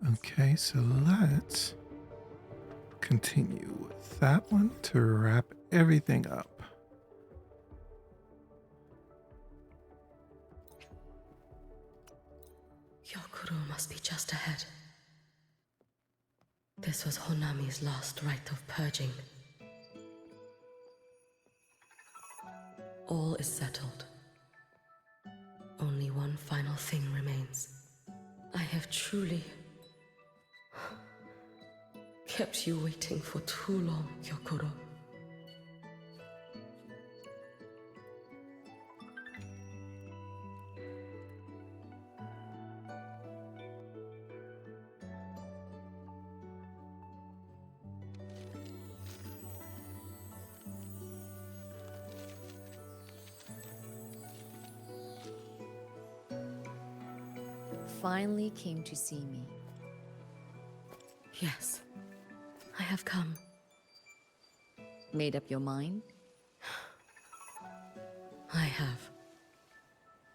Okay, so let's continue with that one to wrap everything up. Hyokuro must be just ahead. This was Honami's last rite of purging. All is settled. Only one final thing remains. I have truly kept you waiting for too long, Hyokuro. Finally came to see me. Yes, I have come. Made up your mind? I have.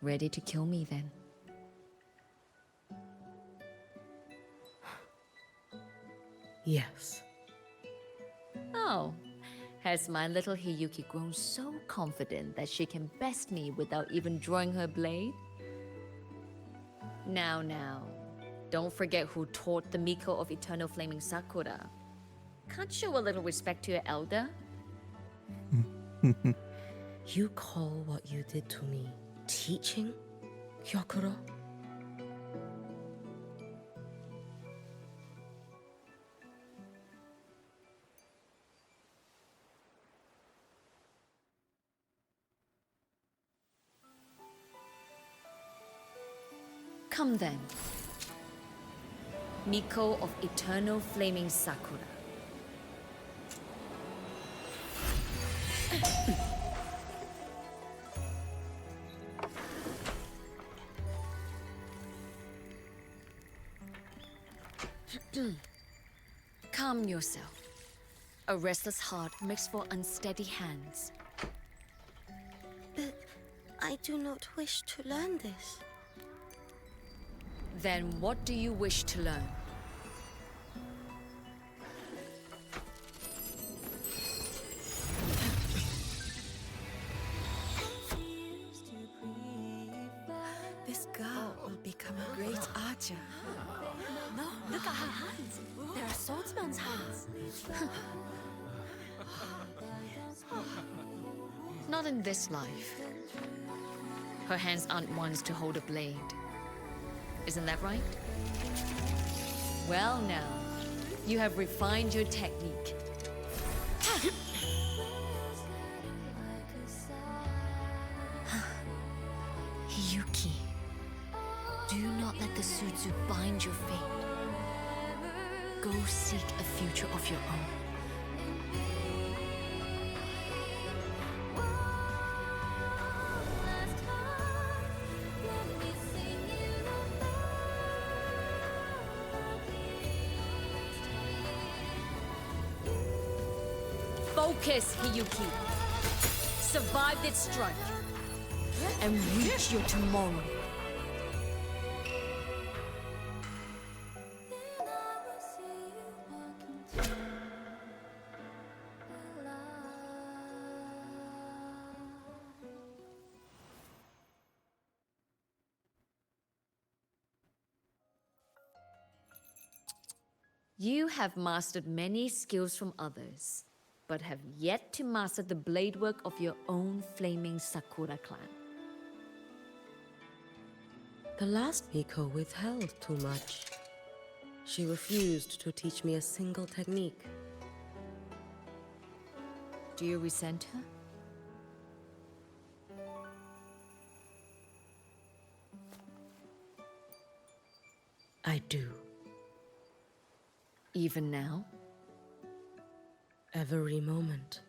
Ready to kill me then? Yes. Oh, has my little Hiyuki grown so confident that she can best me without even drawing her blade? Now, don't forget who taught the Miko of Eternal Flaming Sakura. Can't show a little respect to your elder? You call what you did to me teaching, Hyokuro? Come then, Miko of Eternal Flaming Sakura. Calm yourself. A restless heart makes for unsteady hands. But I do not wish to learn this. Then what do you wish to learn? This girl will become a great archer. No, look at her hands. They are swordsman's hands. Not in this life. Her hands aren't ones to hold a blade. Isn't that right? Well now, you have refined your technique. Hiyuki, do not let the Sutsu bind your fate. Go seek a future of your own. Focus, Hiyuki. Survive this strike and reach your tomorrow. You have mastered many skills from others, but have yet to master the blade work of your own flaming Sakura clan. The last Miko withheld too much. She refused to teach me a single technique. Do you resent her? I do. Even now? Every moment.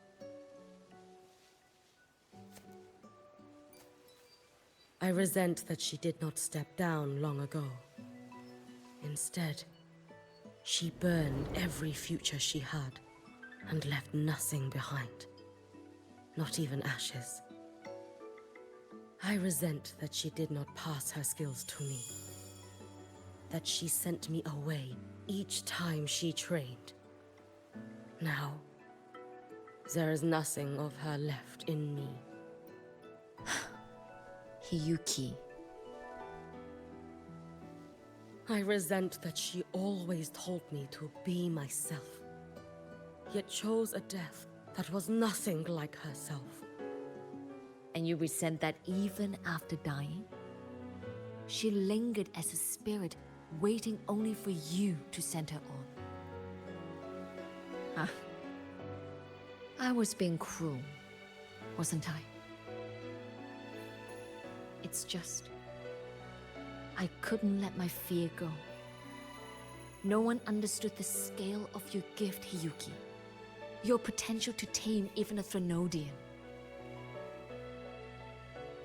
I resent that she did not step down long ago. Instead, she burned every future she had and left nothing behind. Not even ashes. I resent that she did not pass her skills to me. That she sent me away each time she trained. Now, there is nothing of her left in me. Hiyuki. I resent that she always told me to be myself, yet chose a death that was nothing like herself. And you resent that even after dying? She lingered as a spirit, waiting only for you to send her on. Huh. I was being cruel, wasn't I? It's just, I couldn't let my fear go. No one understood the scale of your gift, Hiyuki. Your potential to tame even a Threnodian.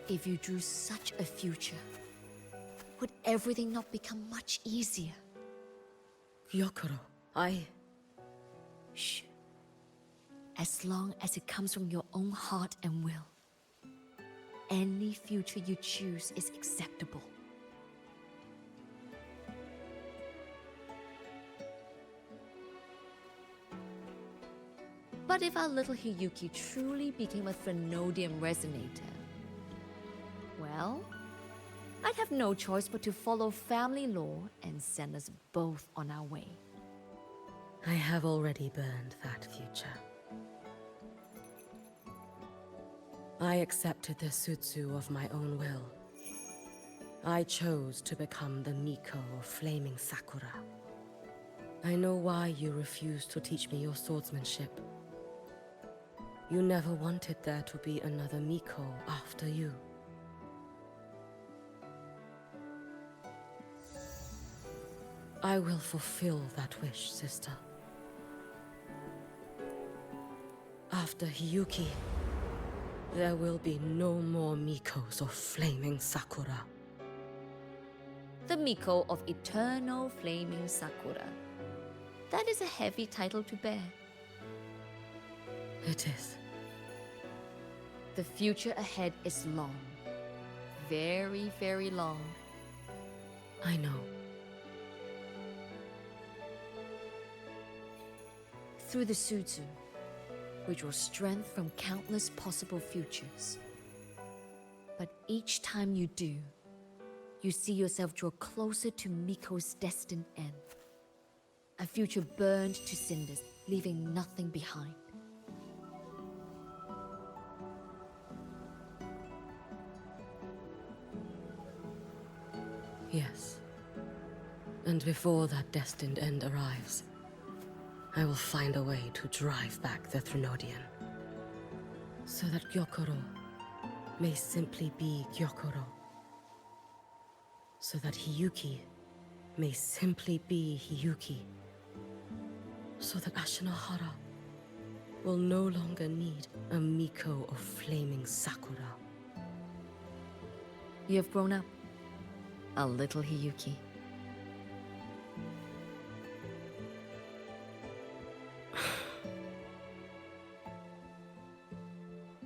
If you drew such a future, would everything not become much easier? Hyokuro, Shh. As long as it comes from your own heart and will, any future you choose is acceptable. But if our little Hiyuki truly became a Threnodian resonator, well, I'd have no choice but to follow family law and send us both on our way. I have already burned that future. I accepted the Sutsu of my own will. I chose to become the Miko of Flaming Sakura. I know why you refused to teach me your swordsmanship. You never wanted there to be another Miko after you. I will fulfill that wish, sister. After Hiyuki, there will be no more Mikos of Flaming Sakura. The Miko of Eternal Flaming Sakura. That is a heavy title to bear. It is. The future ahead is long. Very, very long. I know. Through the Sutsu, we draw strength from countless possible futures. But each time you do, you see yourself draw closer to Miko's destined end. A future burned to cinders, leaving nothing behind. Yes. And before that destined end arrives, I will find a way to drive back the Trinodian, so that Gyokoro may simply be Gyokoro, so that Hiyuki may simply be Hiyuki, so that Ashinohara will no longer need a Miko of Flaming Sakura. You have grown up, a little Hiyuki.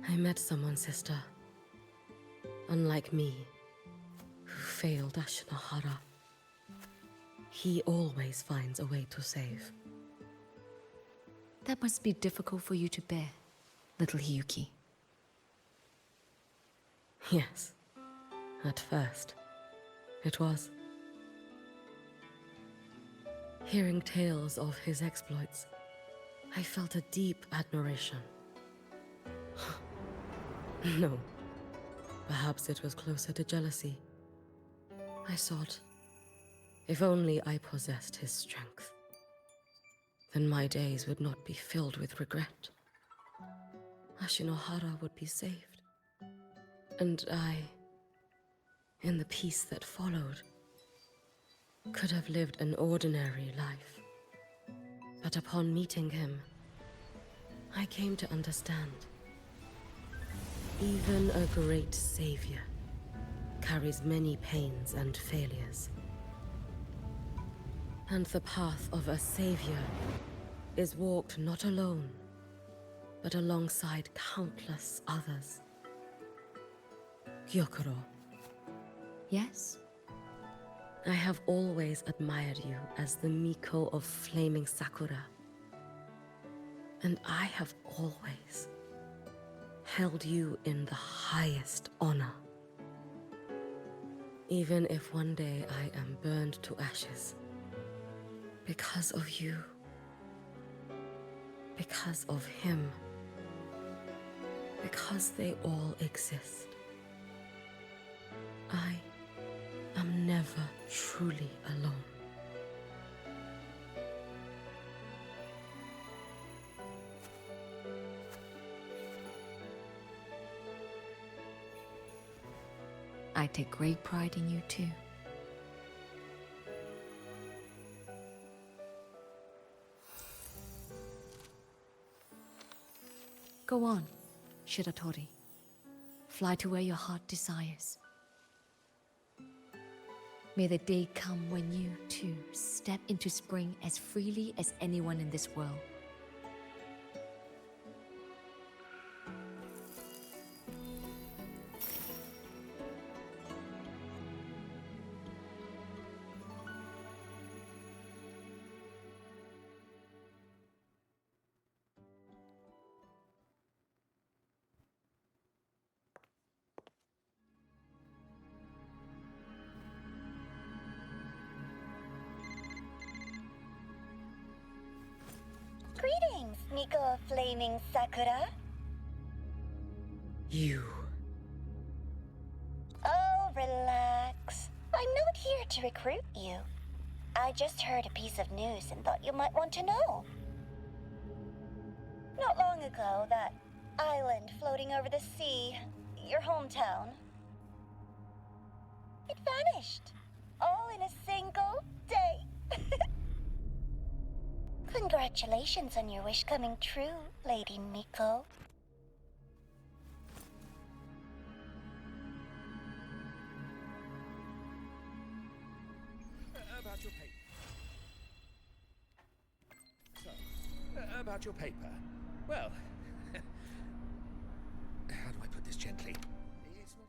I met someone, sister. Unlike me, who failed Ashinohara. He always finds a way to save. That must be difficult for you to bear, little Hiyuki. Yes. At first, it was. Hearing tales of his exploits, I felt a deep admiration. No. Perhaps it was closer to jealousy. I thought, if only I possessed his strength, then my days would not be filled with regret. Ashinohara would be saved. And I, in the peace that followed, could have lived an ordinary life. But upon meeting him, I came to understand. Even a great savior carries many pains and failures. And the path of a savior is walked not alone, but alongside countless others. Gyokoro. Yes? I have always admired you as the Miko of Flaming Sakura. And I have always held you in the highest honor. Even if one day I am burned to ashes, because of you, because of him, because they all exist, I am never truly alone. I take great pride in you too. Go on, Shiratori. Fly to where your heart desires. May the day come when you, too, step into spring as freely as anyone in this world. Greetings, Miko of Flaming Sakura. You. Oh, relax. I'm not here to recruit you. I just heard a piece of news and thought you might want to know. Not long ago, that island floating over the sea, your hometown, it vanished. All in a single day. Congratulations on your wish coming true, Lady Miko. About your paper. So, about your paper. Well, how do I put this gently? It's not...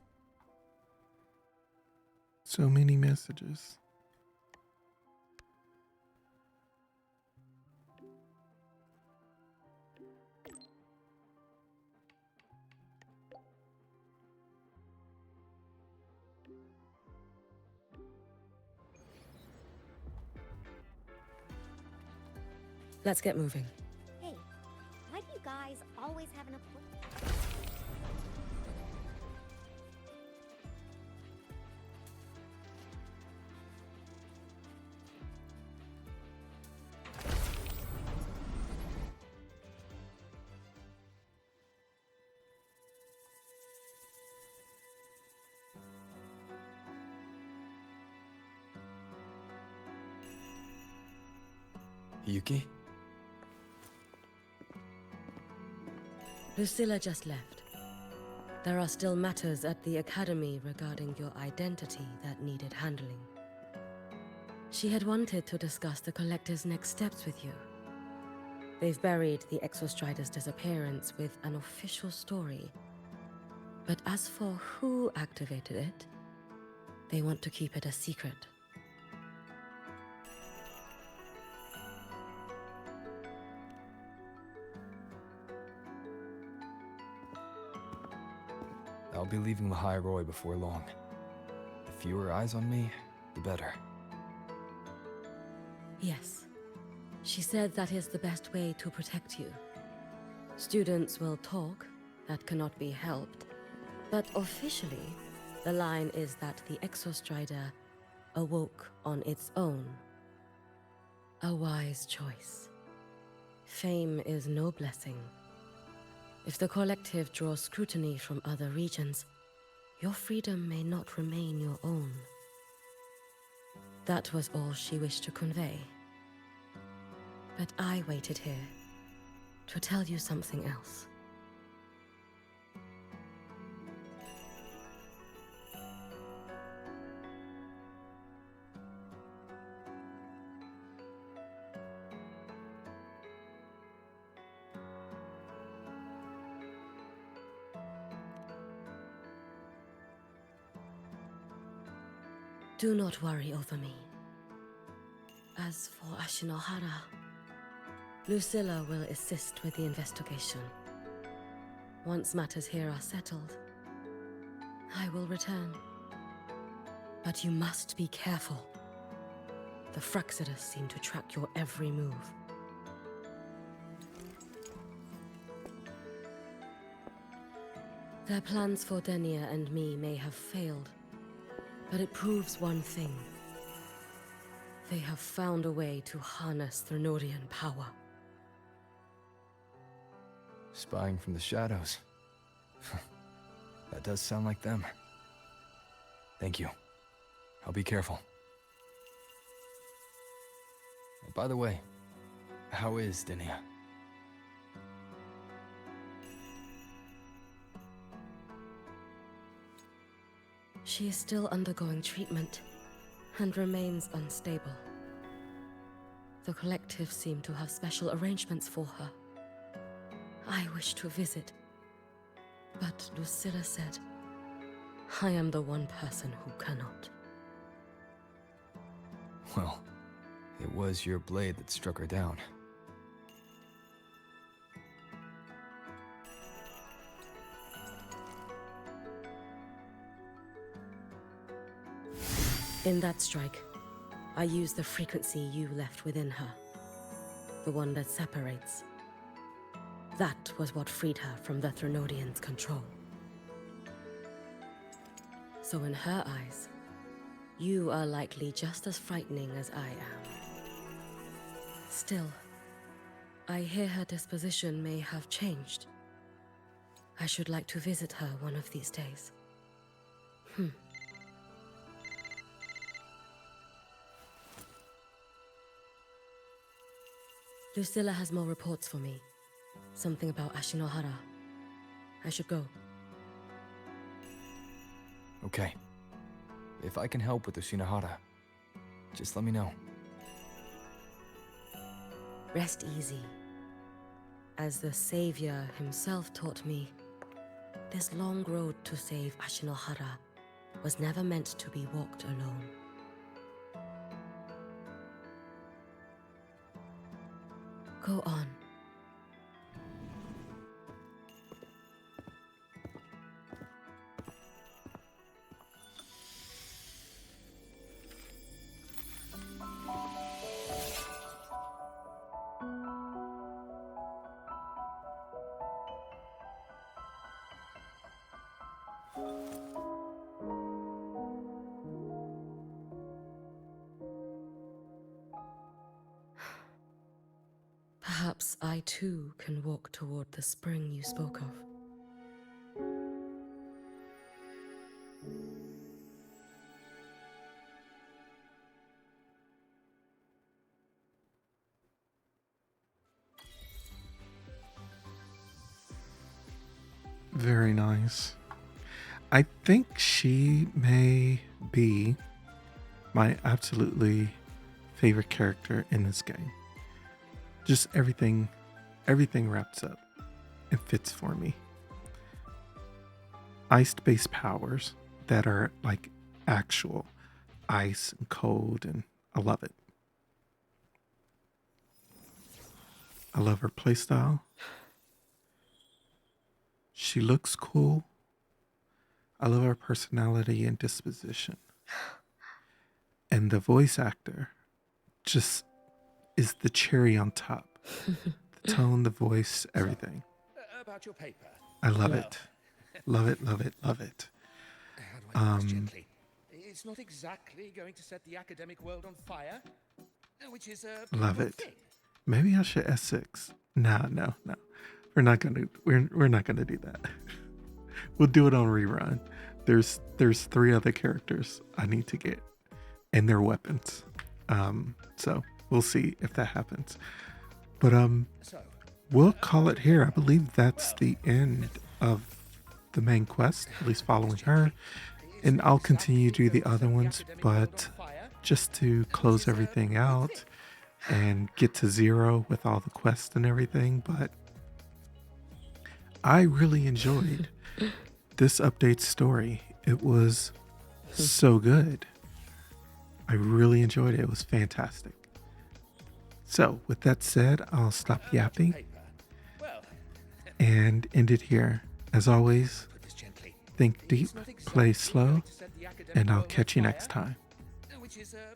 So many messages. Let's get moving. Hey, why do you guys always have an appointment? Hiyuki? Lucilla just left. There are still matters at the Academy regarding your identity that needed handling. She had wanted to discuss the Collective's next steps with you. They've buried the Exostrider's disappearance with an official story. But as for who activated it, they want to keep it a secret. I'll be leaving the High Roy before long. The fewer eyes on me, the better. Yes. She said that is the best way to protect you. Students will talk, that cannot be helped. But officially, the line is that the Exostrider awoke on its own. A wise choice. Fame is no blessing. If the Collective draws scrutiny from other regions, your freedom may not remain your own. That was all she wished to convey. But I waited here to tell you something else. Do not worry over me. As for Ashinohara, Lucilla will assist with the investigation. Once matters here are settled, I will return. But you must be careful. The Fraxidus seem to track your every move. Their plans for Denia and me may have failed, but it proves one thing. They have found a way to harness Thrnodian power. Spying from the shadows. That does sound like them. Thank you. I'll be careful. By the way, how is Denia? She is still undergoing treatment and remains unstable. The Collective seem to have special arrangements for her. I wish to visit, but Lucilla said, I am the one person who cannot. Well, it was your blade that struck her down. In that strike, I used the frequency you left within her. The one that separates. That was what freed her from the Thrnodians' control. So in her eyes, you are likely just as frightening as I am. Still, I hear her disposition may have changed. I should like to visit her one of these days. Lucilla has more reports for me. Something about Ashinohara. I should go. Okay. If I can help with the Shinohara, just let me know. Rest easy. As the savior himself taught me, this long road to save Ashinohara was never meant to be walked alone. Go on. Perhaps I too can walk toward the spring you spoke of. Very nice. I think she may be my absolutely favorite character in this game. Just everything wraps up and fits for me. Ice-based powers that are like actual ice and cold, and I love it. I love her playstyle. She looks cool. I love her personality and disposition. And the voice actor just is the cherry on top. The tone, the voice, everything. About your paper. I love it. Love it, love it, love it. How do I put this gently? It's not exactly going to set the academic world on fire, which is a Love good it. thing. Maybe I should S6. No. We're not gonna do that. We'll do it on rerun. There's 3 other characters I need to get and their weapons. So we'll see if that happens. But we'll call it here. I believe that's the end of the main quest, at least following her. And I'll continue to do the other ones, but just to close everything out and get to 0 with all the quests and everything. But I really enjoyed this update story. It was so good. I really enjoyed it. It was fantastic. So with that said, I'll stop yapping and end it here. As always, think deep, play slow, and I'll catch you next time. Which is a